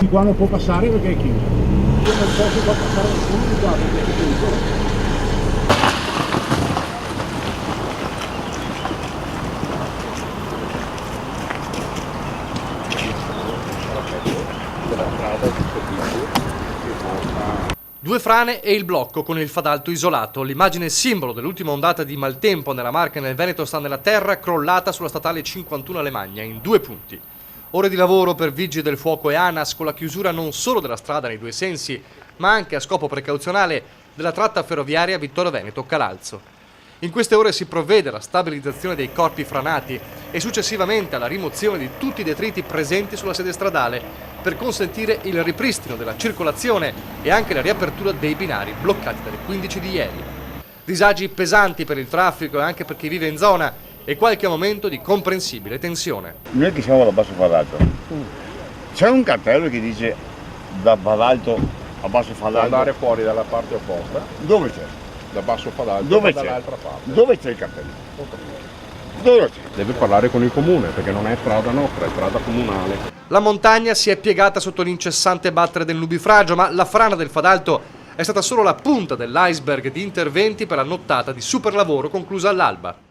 di qua non può passare perché è chiuso. Io non posso far passare nessuno di qua perché è chiuso. Due frane e il blocco con il Fadalto isolato. L'immagine simbolo dell'ultima ondata di maltempo nella Marca e nel Veneto sta nella terra, crollata sulla statale 51 Alemagna, in 2 punti. Ore di lavoro per Vigili del Fuoco e ANAS, con la chiusura non solo della strada nei 2 sensi, ma anche a scopo precauzionale della tratta ferroviaria Vittorio Veneto-Calalzo. In queste ore si provvede alla stabilizzazione dei corpi franati e successivamente alla rimozione di tutti i detriti presenti sulla sede stradale per consentire il ripristino della circolazione e anche la riapertura dei binari bloccati dalle 15 di ieri. Disagi pesanti per il traffico e anche per chi vive in zona e qualche momento di comprensibile tensione. Noi che siamo da Basso Fadalto, c'è un cartello che dice da Fadalto a Basso Fadalto? Andare fuori dalla parte opposta. Dove c'è? Da Basso Fadalto. Dove c'è? Dall'altra parte. Dove c'è il cartello? Dove c'è? Deve parlare con il comune perché non è strada nostra, è strada comunale. La montagna si è piegata sotto l'incessante battere del nubifragio, ma la frana del Fadalto è stata solo la punta dell'iceberg di interventi per la nottata di superlavoro conclusa all'alba.